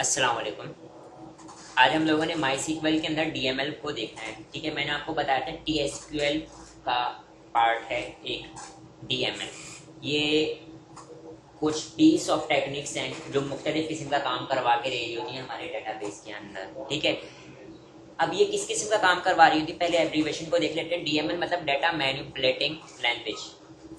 अस्सलाम वालेकुम। आज हम लोगों ने माई सीक्वल के अंदर डीएमएल को देखना है। ठीक है, मैंने आपको बताया था टीएसक्यूएल का पार्ट है एक डीएमएल। ये कुछ पीस ऑफ टेक्निक्स हैं जो मुख्तलिफ किस्म का काम करवा के रही होती हैं हमारे डेटाबेस के अंदर। ठीक है, अब ये किस किस्म का काम करवा रही होती है, पहले एब्रीवेशन को देख लेते हैं। डीएमएल मतलब डाटा मैनिपुलेटिंग लैंग्वेज।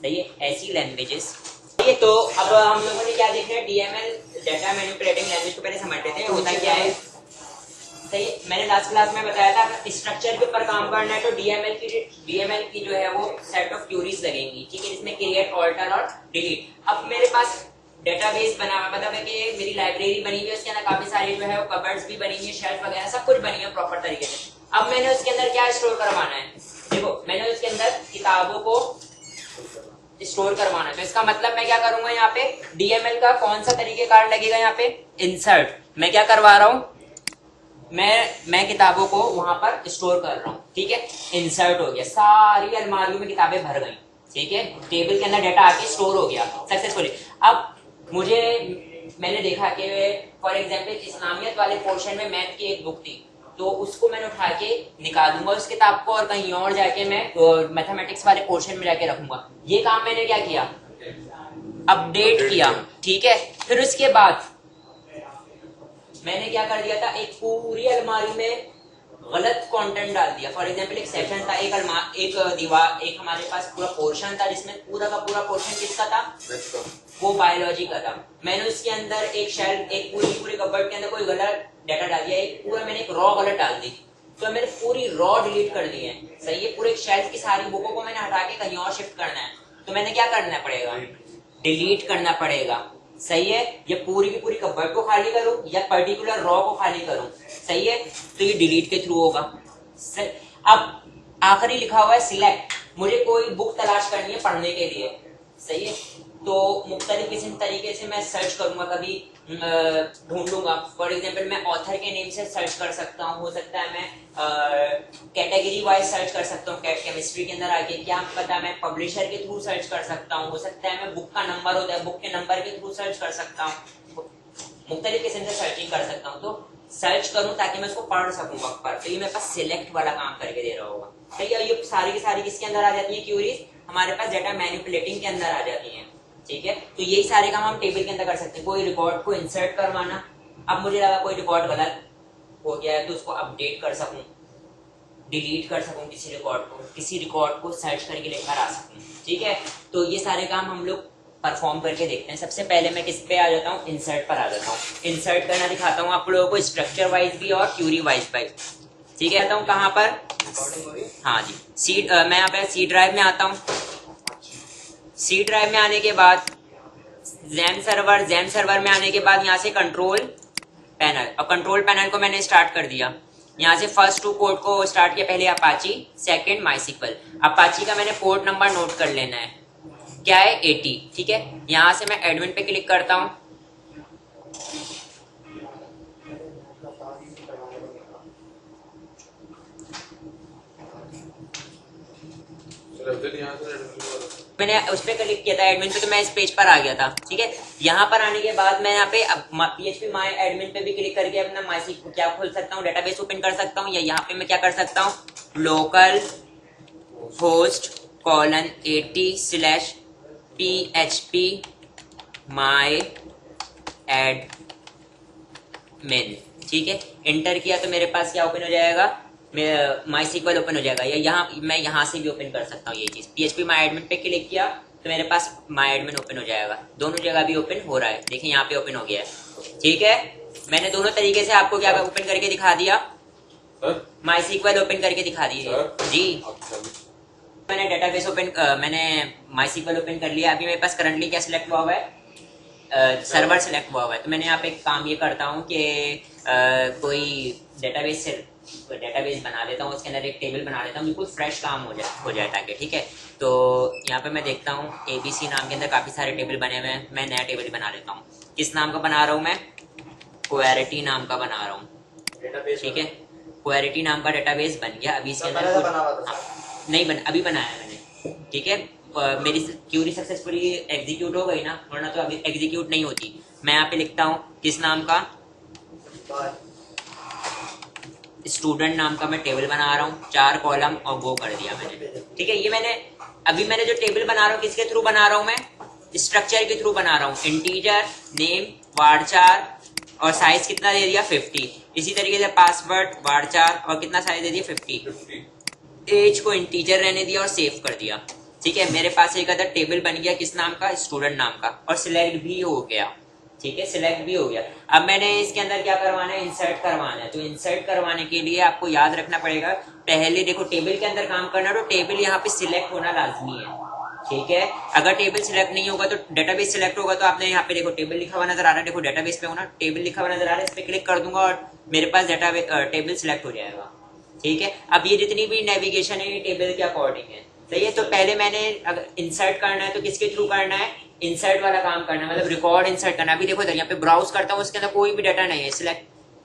सही है, ऐसी लैंग्वेजेस। ये तो अब हम लोगों ने क्या देखा है, डीएमएल डाटा मैनिपुलेटिंग लैंग्वेज को पहले समझ लेते हैं होता क्या है। सही है, मैंने लास्ट क्लास में बताया था स्ट्रक्चर के ऊपर काम करना है तो डीएमएल की जो है वो सेट ऑफ क्यूरीज लगेंगी। ठीक है, जिसमें क्रिएट, ऑल्टर और डिलीट। अब मेरे पास डेटाबेस बना हुआ, मतलब है कि मेरी लाइब्रेरी बनी हुई है, उसके अंदर काफी सारी जो है वो कबर्ड्स भी बनी हुई है, शेल्फ वगैरह सब कुछ बनी है प्रॉपर तरीके से। अब मैंने उसके अंदर क्या स्टोर करवाना है, देखो मैंने उसके अंदर किताबों को स्टोर करवाना है। तो इसका मतलब मैं क्या करूंगा, यहाँ पे डीएमएल का कौन सा तरीकेकार लगेगा, यहाँ पे इंसर्ट। मैं क्या करवा रहा हूँ, मैं किताबों को वहां पर स्टोर कर रहा हूँ। ठीक है, इंसर्ट हो गया, सारी अलमारियों में किताबें भर गई। ठीक है, टेबल के अंदर डाटा आके स्टोर हो गया सक्सेसफुली। अब मैंने देखा कि फॉर एग्जाम्पल इस्लामियत वाले पोर्शन में मैथ की एक बुक थी, तो उसको मैंने उठा के निकालूंगा उस किताब को और कहीं और जाके मैं मैथमेटिक्स वाले पोर्शन में जाके रखूंगा। ये काम मैंने क्या किया, अपडेट किया। ठीक है, फिर उसके बाद मैंने क्या कर दिया था, एक पूरी अलमारी में गलत कंटेंट डाल दिया। फॉर एग्जांपल एक सेक्शन था, एक दीवार, एक हमारे पास पूरा पोर्शन था जिसमें पूरा का पूरा पोर्शन किसका था, वो बायोलॉजी का था। मैंने उसके अंदर एक शेल्फ, एक पूरी कबर्ड के अंदर कोई गलत डाटा डाल दिया, एक पूरा मैंने एक रॉ गलत डाल दी, तो मैंने पूरी रॉ डिलीट कर दी है। सही है, पूरे शेल्फ की सारी बुकों को मैंने हटा के कहीं और शिफ्ट करना है, तो मैंने क्या करना पड़ेगा, डिलीट करना पड़ेगा। सही है, ये पूरी की पूरी कबर्ड को खाली करूं या पर्टिकुलर रॉ को खाली करूं। सही है, तो ये डिलीट के थ्रू होगा। अब आखिरी लिखा हुआ है सिलेक्ट, मुझे कोई बुक तलाश करनी है पढ़ने के लिए। सही है, तो मुख्तलिफ किस्म तरीके से मैं सर्च करूंगा, कभी ढूंढ लूंगा। फॉर एग्जाम्पल मैं ऑथर के नेम से सर्च कर सकता हूँ, हो सकता है मैं कैटेगरी वाइज सर्च कर सकता हूँ, केमिस्ट्री के अंदर आके, क्या पता मैं पब्लिशर के थ्रू सर्च कर सकता हूँ, हो सकता है मैं बुक का नंबर होता है, बुक के नंबर के थ्रू सर्च कर सकता हूँ, मुख्तलिफ किस्म से सर्चिंग कर सकता हूँ। तो सर्च करूँ ताकि मैं उसको पढ़ सकूँ वक्त पर, तो ये मेरे पास सिलेक्ट वाला काम करके दे रहा होगा। सही है, ये सारी की सारी किसके अंदर आ जाती है, क्यूरीज हमारे पास डाटा मैनिपुलेटिंग के अंदर आ जाती है। ठीक है, तो यही सारे काम हम टेबल के अंदर कर सकते हैं। कोई रिकॉर्ड को इंसर्ट करवाना, अब मुझे लगा कोई रिकॉर्ड गलत हो गया है तो उसको अपडेट कर सकूं, डिलीट कर सकूं किसी रिकॉर्ड को सर्च करके लेकर आ सकूं। ठीक है, तो ये सारे काम हम लोग परफॉर्म करके देखते हैं। सबसे पहले मैं किस पे आ जाता हूँ, इंसर्ट पर आ जाता हूँ। इंसर्ट करना दिखाता हूँ आप लोगों को स्ट्रक्चर वाइज भी और क्यूरी वाइज भी। ठीक है, आता हूँ कहाँ पर, हाँ जी, मैं यहाँ पे सी ड्राइव में आता हूँ। सी ड्राइव में आने के बाद जैम सर्वर में आने के बाद यहाँ से कंट्रोल पैनल, अब कंट्रोल पैनल को मैंने स्टार्ट कर दिया। यहाँ से फर्स्ट 2 पोर्ट को स्टार्ट किया, पहले अपाची, सेकंड माईसीक्वल। अपाची का मैंने पोर्ट नंबर नोट कर लेना है, क्या है 80। ठीक है, यहाँ से मैं एडमिन पे क्लिक करता हूँ। मैंने उस पर क्लिक किया था एडमिन पे, तो मैं इस पेज पर आ गया था। ठीक है, यहाँ पर आने के बाद मैं यहाँ पे PHP माई एडमिन पे भी क्लिक करके अपना माईसीक्वल क्या खोल सकता हूँ, डेटाबेस ओपन कर सकता हूँ, या यहाँ पे मैं क्या कर सकता हूँ, लोकल होस्ट :80/php माई एडमिन। ठीक है, एंटर किया तो मेरे पास क्या ओपन हो जाएगा, माईसीक्वल ओपन हो जाएगा, या मैं यहाँ से भी ओपन कर सकता हूँ ये चीज। PHP माई एडमिन पे क्लिक किया तो मेरे पास माई एडमिन ओपन हो जाएगा। दोनों जगह भी ओपन हो रहा है, देखिए यहाँ पे ओपन हो गया है। ठीक है, मैंने दोनों तरीके से आपको क्या ओपन करके दिखा दिया, माईसीक्वल ओपन करके दिखा दिया जी। मैंने डेटाबेस मैंने माईसीक्वल ओपन कर लिया। अभी मेरे पास करंटली क्या सिलेक्ट हुआ हुआ है, सर्वर सिलेक्ट हुआ हुआ है। तो मैंने यहाँ पे काम ये करता हूँ कि कोई डेटाबेस बना देता हूँ, उसके अंदर एक टेबल बना देता हूँ, बिल्कुल फ्रेश काम हो जाए ताकि। ठीक है, तो यहाँ पे मैं देखता हूँ ABC नाम के अंदर काफी सारे टेबल बने हुए हैं, मैं नया टेबल बना लेता हूँ। किस नाम का बना रहा हूँ मैं, क्वेरिटी नाम का बना रहा हूँ। ठीक है, क्वेरिटी नाम का डेटाबेस बन गया। अभी इसके अंदर नहीं अभी बनाया मैंने। ठीक है, मेरी क्यूरी सक्सेसफुली एग्जीक्यूट हो गई ना, वरना तो अभी एग्जीक्यूट नहीं होती। मैं यहाँ पे लिखता हूँ किस नाम का, स्टूडेंट नाम का मैं टेबल बना रहा हूँ, 4 कॉलम और गो कर दिया मैंने। ठीक है, ये मैंने जो टेबल बना रहा हूँ किसके थ्रू बना रहा हूँ मैं, स्ट्रक्चर के थ्रू बना रहा हूँ। इंटीजर, नेम, varchar और साइज कितना दे दिया 50। इसी तरीके से पासवर्ड, varchar और कितना साइज दे दिया 50। एज को इंटीजर रहने दिया और सेव कर दिया। ठीक है, मेरे पास एक अदर टेबल बन गया किस नाम का, स्टूडेंट नाम का, और सिलेक्ट भी हो गया। ठीक है, सिलेक्ट भी हो गया। अब मैंने इसके अंदर क्या करवाना है, इंसर्ट करवाना है। तो इंसर्ट करवाने के लिए आपको याद रखना पड़ेगा, पहले देखो टेबल के अंदर काम करना तो टेबल यहाँ पे सिलेक्ट होना लाजमी है। ठीक है, अगर टेबल सिलेक्ट नहीं होगा तो डेटाबेस सिलेक्ट होगा। तो आपने यहाँ पे देखो टेबल लिखा हुआ नजर आ रहा है, देखो डेटाबेस पे होना, टेबल लिखा हुआ नजर आ रहा है, इस पे क्लिक कर दूंगा और मेरे पास टेबल सिलेक्ट हो जाएगा। ठीक है, अब ये जितनी भी नेविगेशन है ये टेबल के अकॉर्डिंग है। सही है, तो पहले मैंने अगर इंसर्ट करना है तो किसके थ्रू करना है, इंसर्ट वाला काम करना है, मतलब रिकॉर्ड इंसर्ट करना है। अभी देखो इधर यहाँ पे ब्राउज करता हूँ, उसके अंदर कोई भी डाटा नहीं है, सिलेक्ट,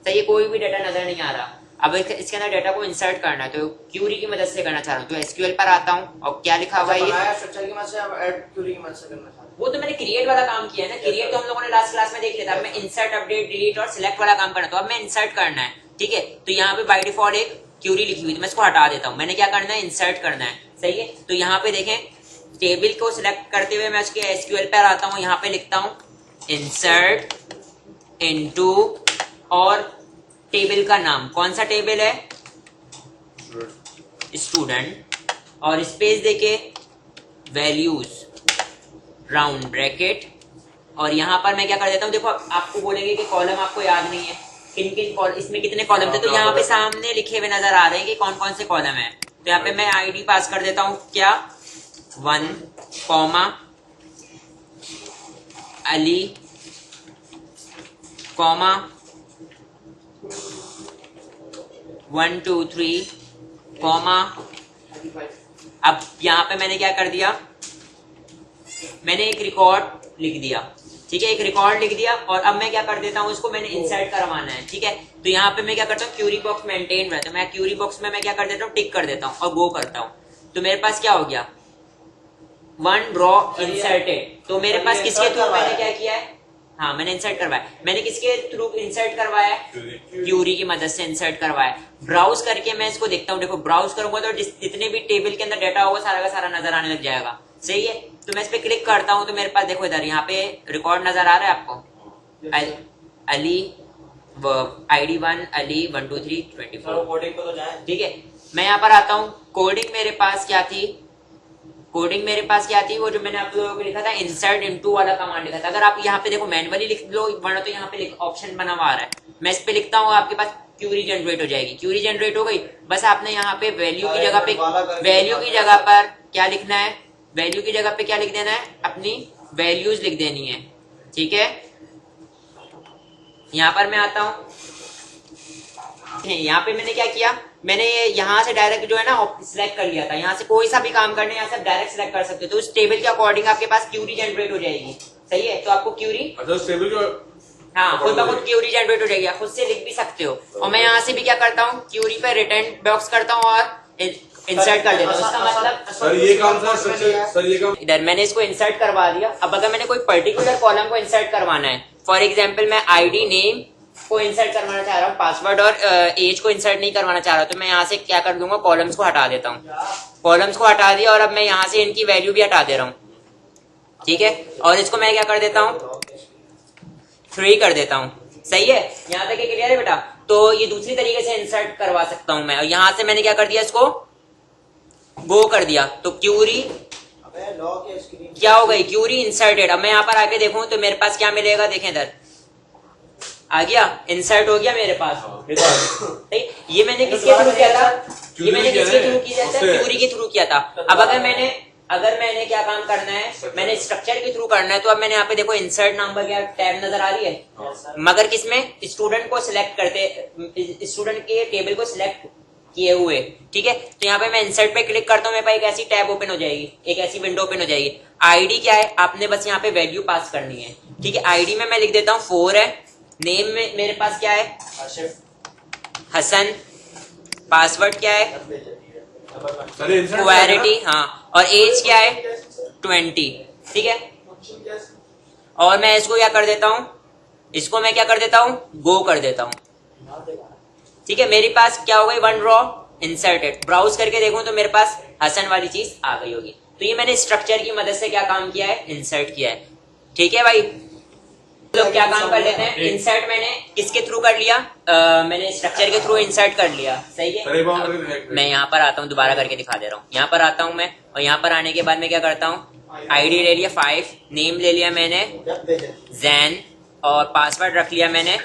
सही है, कोई भी डाटा नजर नहीं आ रहा। अब इसके अंदर डाटा को इंसर्ट करना है तो क्यूरी की मदद से करना चाह रहा हूँ। तो एसक्यूएल पर आता हूँ और क्या लिखा हुआ है ये, स्ट्रक्चर की मदद से, अब ऐड क्यूरी की मदद से करना चाह रहा हूं। वो तो मैंने क्रिएट वाला काम किया है ना, क्रिएट तो हम लोगों ने लास्ट क्लास में देख लिया था। अब मैं इंसर्ट, अपडेट, डिलीट और सिलेक्ट वाला काम करना, तो अब मैं इंसर्ट करना है। ठीक है, तो यहाँ पे बाय डिफॉल्ट एक क्यूरी लिखी हुई थी, मैं इसको हटा देता हूँ। मैंने क्या करना है, इंसर्ट करना है। सही है, तो यहाँ पे देखें टेबल को सिलेक्ट करते हुए मैं उसके एसक्यूएल पर आता हूँ, यहाँ पे लिखता हूँ इंसर्ट इनटू और टेबल का नाम, कौन सा टेबल है, स्टूडेंट, और स्पेस देके वैल्यूज राउंड ब्रैकेट, और यहाँ पर मैं क्या कर देता हूँ, देखो आपको बोलेंगे कि कॉलम आपको याद नहीं है, किन किन इसमें कितने कॉलम थे, तो यहाँ पे सामने लिखे हुए नजर आ रहे हैं कि कौन कौन से कॉलम है। तो यहाँ पे मैं आईडी पास कर देता हूँ, क्या 1, अली, 1 2 3, अब यहाँ पे मैंने क्या कर दिया, मैंने एक रिकॉर्ड लिख दिया। ठीक है, एक रिकॉर्ड लिख दिया और अब मैं क्या कर देता हूँ, उसको मैंने इंसर्ट करवाना है। ठीक है, तो यहाँ पे मैं क्या करता हूँ, क्यूरी बॉक्स मेंटेन रहता है, मैं क्यूरी बॉक्स में मैं क्या कर देता हूँ, टिक कर देता हूँ और गो करता हूँ। तो मेरे पास क्या हो गया, 1 ड्रॉ इंसर्टेड। तो मेरे पास किसके थ्रू मैंने क्या किया है, हाँ मैंने इंसर्ट करवाया, मैंने किसके थ्रू इंसर्ट करवाया है, क्यूरी की मदद से इंसर्ट करवाया। ब्राउज करके मैं इसको देखता हूँ, देखो ब्राउज करूंगा तो जितने भी टेबल के अंदर डाटा होगा सारा का सारा नजर आने लग जाएगा। सही है, तो मैं इस पे क्लिक करता हूँ तो मेरे पास देखो इधर यहाँ पे रिकॉर्ड नजर आ रहा है आपको, अली ID 1, अली 1 2 3 24। ठीक है, मैं यहाँ पर आता हूँ, कोडिंग मेरे पास क्या थी, वो जो मैंने आप लोगों को लिखा था इंसर्ट इनटू वाला कमांड लिखा था। अगर आप यहाँ पे देखो मैनुअली लिख लो वरना तो यहाँ पे ऑप्शन बना हुआ आ रहा है, मैं इस पे लिखता हूँ, आपके पास क्यूरी जनरेट हो जाएगी। क्यूरी जनरेट हो गई, बस आपने यहाँ पे वैल्यू की जगह पर क्या लिखना है, वैल्यू की जगह पे क्या लिख देना है, अपनी वैल्यूज लिख देनी है। ठीक है, यहाँ पर मैं आता हूँ, यहाँ पे मैंने क्या किया, मैंने यहाँ से डायरेक्ट जो है ना सिलेक्ट कर लिया था, यहाँ से कोई सा भी काम करने यहाँ से डायरेक्ट सिलेक्ट कर सकते हो। तो उस टेबल के अकॉर्डिंग आपके पास क्यूरी जनरेट हो जाएगी। सही है, तो आपको क्यूरी, टेबल जो हाँ खुद ब खुद क्यूरी जनरेट हो जाएगी, खुद से लिख भी सकते हो। और मैं यहाँ से भी क्या करता हूँ, क्यूरी पे रिटर्न बॉक्स करता हूँ और इंसर्ट कर देता हूँ। इसका मतलब सर ये काम था, सर ये काम इधर मैंने इसको इंसर्ट करवा दिया। अब अगर मैंने कोई पर्टिकुलर कॉलम को इंसर्ट करवाना है, फॉर एग्जाम्पल मैं ID नेम को इंसर्ट करवाना चाह रहा हूँ, पासवर्ड और एज को इंसर्ट नहीं करवाना चाह रहा, तो मैं यहाँ से क्या कर दूंगा, कॉलम्स को हटा देता हूँ। कॉलम्स को हटा दिया और अब मैं यहाँ से इनकी वैल्यू भी हटा दे रहा हूँ। ठीक है, और इसको मैं क्या कर देता हूँ, 3 कर देता हूँ। सही है, यहाँ तक क्लियर है बेटा। तो ये दूसरी तरीके से इंसर्ट करवा सकता हूँ मैं। और यहाँ से मैंने क्या कर दिया, इसको गो कर दिया, तो क्यूरी क्या हो गई, क्यूरी इंसर्टेड। अब मैं यहाँ पर आके देखूं तो मेरे पास क्या मिलेगा, देखें इधर आ गया, इंसर्ट हो गया मेरे पास रिकॉर्ड। ये मैंने किसके थ्रू किया था, ये मैंने किसके थ्रू किया था, क्यूरी के थ्रू किया था। अब अगर मैंने क्या काम करना है, मैंने स्ट्रक्चर के थ्रू करना है, तो अब मैंने यहाँ पे देखो इंसर्ट नाम का क्या टैब नजर आ रही है, मगर किसमें, स्टूडेंट को सिलेक्ट करते, स्टूडेंट के टेबल को सिलेक्ट किए हुए। ठीक है, तो यहाँ पे मैं इंसर्ट पे क्लिक करता हूँ, मेरे पास एक ऐसी टैब ओपन हो जाएगी, एक ऐसी विंडो ओपन हो जाएगी। आईडी क्या है, आपने बस यहाँ पे वैल्यू पास करनी है। ठीक है, आईडी में मैं लिख देता हूँ 4 है, नेम में मेरे पास क्या है, हसन, पासवर्ड क्या है, क्वालिटी, हाँ, और एज क्या है 20। ठीक है, और मैं इसको क्या कर देता हूँ, इसको मैं क्या कर देता हूँ, गो कर देता हूँ। ठीक है, मेरे पास क्या हो गई, 1 रॉ इंसर्टेड। ब्राउज करके देखूं तो मेरे पास हसन वाली चीज आ गई होगी। तो ये मैंने स्ट्रक्चर की मदद से क्या काम किया है, इंसर्ट किया है। ठीक है भाई, तो क्या काम कर लेते हैं, इंसर्ट मैंने किसके थ्रू कर लिया, मैंने स्ट्रक्चर के थ्रू इंसर्ट कर लिया। सही है, मैं यहाँ पर आता हूँ, दोबारा करके दिखा दे रहा हूँ। यहाँ पर आता हूँ मैं, और यहाँ पर आने के बाद मैं क्या करता हूँ, आईडी ले लिया 5, नेम ले लिया मैंने जैन, और पासवर्ड रख लिया मैंने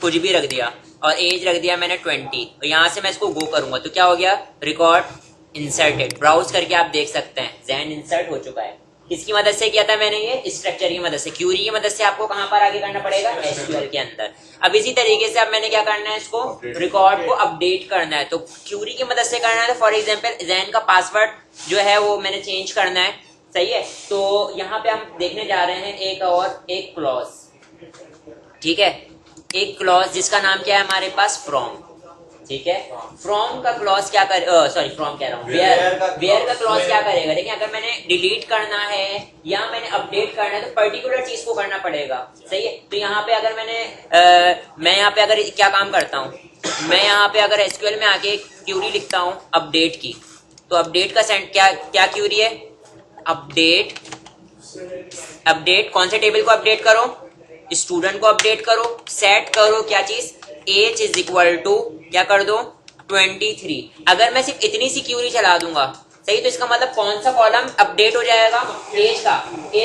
कुछ भी रख दिया, और एज रख दिया मैंने 20। और यहाँ से मैं इसको गो करूंगा तो क्या हो गया, रिकॉर्ड इंसर्टेड। ब्राउज करके आप देख सकते हैं जैन इंसर्ट हो चुका है। किसकी मदद से किया था मैंने, ये स्ट्रक्चर की मदद से, क्यूरी की मदद से। आपको कहां पर आगे करना पड़ेगा, एसक्यूएल के अंदर। अब इसी तरीके से अब मैंने क्या करना है, इसको रिकॉर्ड को अपडेट करना है, तो क्यूरी की मदद से करना है। तो फॉर एग्जांपल जैन का पासवर्ड जो है वो मैंने चेंज करना है। सही है, तो यहाँ पे हम देखने जा रहे हैं एक क्लॉज। ठीक है, एक क्लॉज जिसका नाम क्या है हमारे पास, फ्रॉम। ठीक है, फ्रॉम का क्लॉज क्या कर, सॉरी फ्रॉम कह रहा हूँ, वेयर का क्लॉज क्या करेगा। देखिए, अगर मैंने डिलीट करना है या मैंने अपडेट करना है तो पर्टिकुलर चीज को करना पड़ेगा। सही है, तो यहाँ पे अगर मैं यहाँ पे अगर क्या काम करता हूँ, मैं यहाँ पे अगर एसक्यूएल में आके क्यूरी लिखता हूँ अपडेट की, तो अपडेट का क्या क्यूरी है, अपडेट कौन से टेबल को अपडेट करो, स्टूडेंट को अपडेट करो, सेट करो क्या चीज, एज इज इक्वल टू क्या कर दो 23। अगर मैं सिर्फ इतनी सी क्यूरी चला दूंगा, सही, तो इसका मतलब कौन सा कॉलम अपडेट हो जाएगा, एज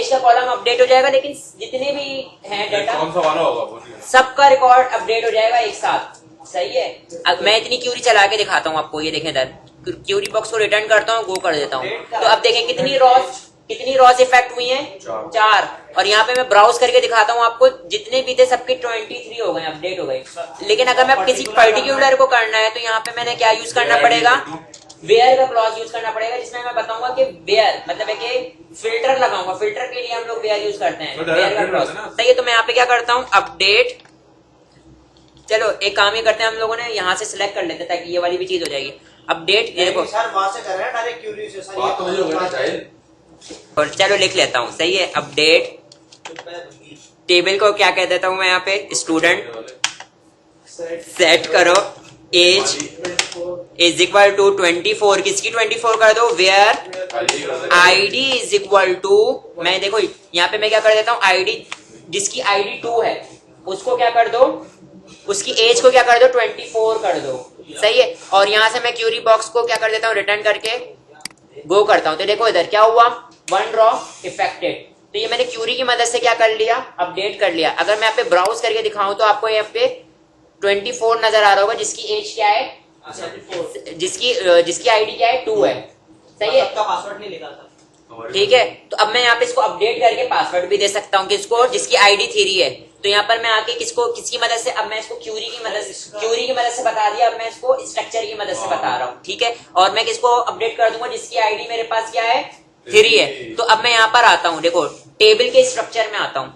का कॉलम अपडेट हो जाएगा, लेकिन जितने भी हैं डाटा कौन सा वाला होगा, सबका रिकॉर्ड अपडेट हो जाएगा एक साथ। सही है, अब मैं इतनी क्यूरी चला के दिखाता हूँ आपको, ये देखें इधर, क्यूरी बॉक्स को रिटर्न करता हूँ, गो कर देता हूँ, तो अब देखें कितनी रॉस इफेक्ट हुई हैं, 4। और यहाँ पे मैं ब्राउज करके दिखाता हूँ आपको, जितने भी थे सबके 23 हो गए, अपडेट हो गए। लेकिन अगर मैं किसी पर्टिकुलर को करना है तो यहाँ पे मैंने क्या यूज करना पड़ेगा, वेयर का क्लॉज यूज करना पड़ेगा, जिसमें मैं बताऊंगा कि वेयर मतलब है कि फिल्टर लगाऊंगा, फिल्टर के लिए हम लोग वेयर यूज करते हैं, वेयर का क्लॉज। सही है, तो मैं यहाँ पे क्या करता हूँ, अपडेट, चलो एक काम ही करते हैं हम लोगों ने, यहाँ से सिलेक्ट कर लेते हैं ताकि ये वाली भी चीज हो जाएगी। अपडेट, ये देखो सर वहां से कर रहे हैं डायरेक्ट क्यूरी से सर, और चलो लिख लेता हूँ। सही है, अपडेट टेबल को क्या कह देता हूँ मैं यहाँ पे, स्टूडेंट, सेट करो एज इज इक्वल टू 24, किसकी 24 कर दो, where ID is equal to, मैं देखो यहाँ पे मैं क्या कर देता हूँ, आईडी जिसकी आईडी 2 है उसको क्या कर दो, उसकी एज को क्या कर दो 24 कर दो। सही है, और यहाँ से मैं क्यूरी बॉक्स को क्या कर देता हूँ, रिटर्न करके गो करता हूँ। तो देखो इधर क्या हुआ, 1 रॉ इफेक्टेड। तो ये मैंने क्यूरी की मदद से क्या कर लिया, अपडेट कर लिया। अगर मैं यहाँ पे ब्राउज करके दिखाऊं तो आपको यहाँ पे 24 नजर आ रहा होगा, जिसकी एज क्या है, जिसकी आईडी क्या है, 2 है। सही है, सबका पासवर्ड नहीं लिखा था। ठीक है, तो अब मैं यहाँ पे इसको अपडेट करके पासवर्ड भी दे सकता हूँ, किसको, जिसकी आईडी 3 है। तो यहाँ पर मैं आके किसकी मदद से, अब मैं इसको क्यूरी की मदद से बता दिया, अब मैं इसको स्ट्रक्चर की मदद से बता रहा हूँ। ठीक है, और मैं किसको अपडेट कर दूंगा, जिसकी आईडी मेरे पास क्या है, 3 है। तो अब मैं यहाँ पर आता हूँ, देखो टेबल के स्ट्रक्चर में आता हूँ,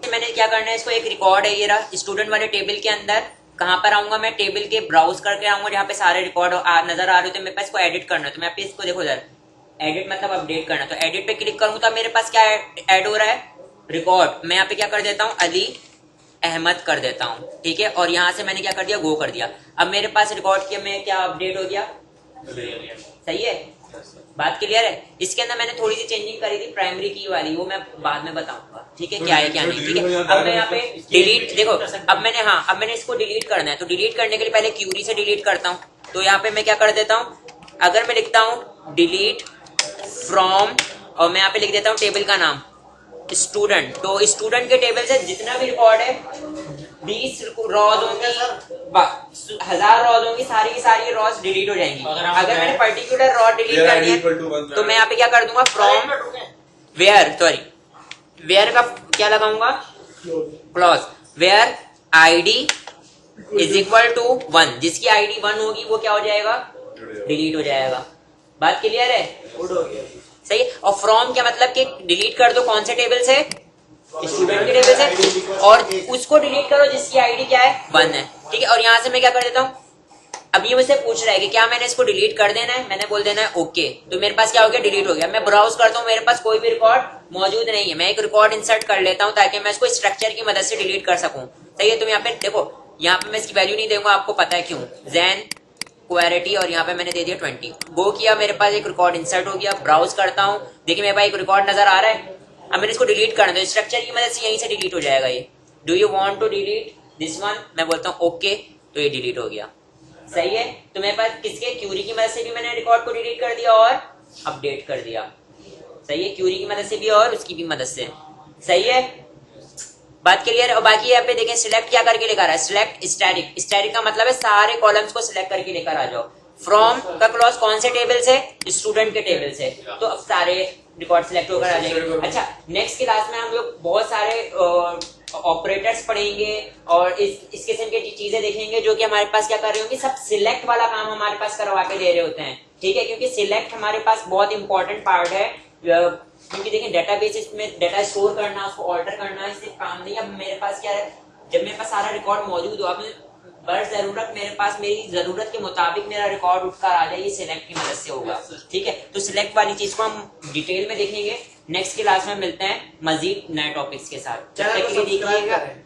मैंने क्या करना है, इसको एक रिकॉर्ड है, ये रहा स्टूडेंट वाले टेबल के अंदर। कहां पर आऊंगा मैं, टेबल के ब्राउज करके आऊंगा जहाँ पे सारे रिकॉर्ड नजर आ रहे होते हैं। मेरे पास इसको एडिट करना है, तो मैं पे इसको देखो इधर, एडिट मतलब अपडेट करना। तो एडिट पे क्लिक करूंगा तो मेरे पास क्या ऐड हो रहा है, रिकॉर्ड। मैं यहाँ पे क्या कर देता हूँ, अली अहमद कर देता हूँ। ठीक है, और यहाँ से मैंने क्या कर दिया, गो कर दिया। अब मेरे पास रिकॉर्ड के में क्या अपडेट हो गया, सही है, बात क्लियर है। इसके अंदर मैंने थोड़ी सी चेंजिंग करी थी, प्राइमरी की वाली, वो मैं बाद में बताऊंगा। ठीक है, क्या है क्या नहीं। ठीक है, अब मैं यहाँ पे डिलीट, देखो अब मैंने इसको डिलीट करना है। तो डिलीट करने के लिए पहले क्यूरी से डिलीट करता हूँ। तो यहाँ पे मैं क्या कर देता हूँ, अगर मैं लिखता हूँ डिलीट फ्रॉम, और मैं यहाँ पे लिख देता हूँ टेबल का नाम स्टूडेंट। तो स्टूडेंट के टेबल से जितना भी रिकॉर्ड है 20 रॉज होंगी, 1000 रॉज होंगी, सारी की सारी रॉज डिलीट हो जाएंगी। अगर मैंने पर्टिकुलर रॉ डिलीट करनी है तो मैं यहाँ पे क्या कर दूंगा, फ्रॉम वेयर का क्या लगाऊंगा, clause, where ID is equal to 1, जिसकी आईडी 1 होगी वो क्या हो जाएगा, डिलीट हो जाएगा। बात क्लियर है, सही। और फ्रॉम क्या मतलब कि डिलीट कर दो कौन से टेबल से, स्टूडेंट के टेबल से, और उसको डिलीट करो जिसकी आईडी क्या है, 1 है। ठीक है, और यहाँ से मैं क्या कर देता हूँ, अब ये मुझसे पूछ रहा है कि क्या मैंने इसको डिलीट कर देना है, मैंने बोल देना है ओके, तो मेरे पास क्या हो गया, डिलीट हो गया। मैं ब्राउज करता हूँ, मेरे पास कोई भी रिकॉर्ड मौजूद नहीं है, मैं एक रिकॉर्ड इंसर्ट कर लेता हूँ ताकि मैं इसको स्ट्रक्चर की मदद से डिलीट कर सकूं। सही है, तुम यहाँ पे देखो, यहाँ पे मैं इसकी वैल्यू नहीं दूंगा, आपको पता है क्यों, zen क्वेरिटी, और यहाँ पे मैंने दे दिया 20। गो किया, मेरे पास एक रिकॉर्ड इंसर्ट हो गया, ब्राउज करता हूँ, देखिए मेरे पास एक रिकॉर्ड नजर आ रहा है। अब मैंने इसको डिलीट करना है, तो स्ट्रक्चर की मदद से यहीं से डिलीट हो जाएगा ये। Do you want to delete this one, मैं बोलता हूँ ओके, तो ये डिलीट हो गया। सही है, तो मेरे पास किसके, क्यूरी की मदद से भी मैंने रिकॉर्ड को डिलीट कर दिया और अपडेट कर दिया। सही है, क्यूरी की मदद से भी और उसकी भी मदद से। सही है, बात क्लियर है। और बाकी यहाँ पे देखें सिलेक्ट क्या करके लेकर आ, सिलेक्ट स्टैटिक। स्टैटिक का मतलब है सारे कॉलम्स को सिलेक्ट करके लेकर आ जाओ। फ्रॉम का क्लॉज कौन से टेबल से, स्टूडेंट के टेबल से, तो अब सारे रिकॉर्ड सिलेक्ट होकर आ जाएंगे। अच्छा, नेक्स्ट क्लास में हम लोग बहुत सारे ऑपरेटर्स पढ़ेंगे और इस किस्म की चीजें देखेंगे जो कि हमारे पास क्या कर रहे होंगे, सब सिलेक्ट वाला काम हमारे पास करवा के दे रहे होते हैं। ठीक है, क्योंकि सिलेक्ट हमारे पास बहुत इंपॉर्टेंट पार्ट है, क्योंकि देखिए डेटाबेस में डेटा स्टोर करना, उसको ऑल्टर करना, इससे काम नहीं। अब मेरे पास क्या है, जब मेरे पास सारा रिकॉर्ड मौजूद हो, अब बस जरूरत मेरे पास मेरी जरूरत के मुताबिक मेरा रिकॉर्ड उठकर आ जाए, ये सिलेक्ट की मदद से होगा। ठीक है, तो सिलेक्ट वाली चीज को हम डिटेल में देखेंगे। नेक्स्ट क्लास में मिलते हैं मजीद नए टॉपिक्स के साथ। चैनल को सब्सक्राइब करें।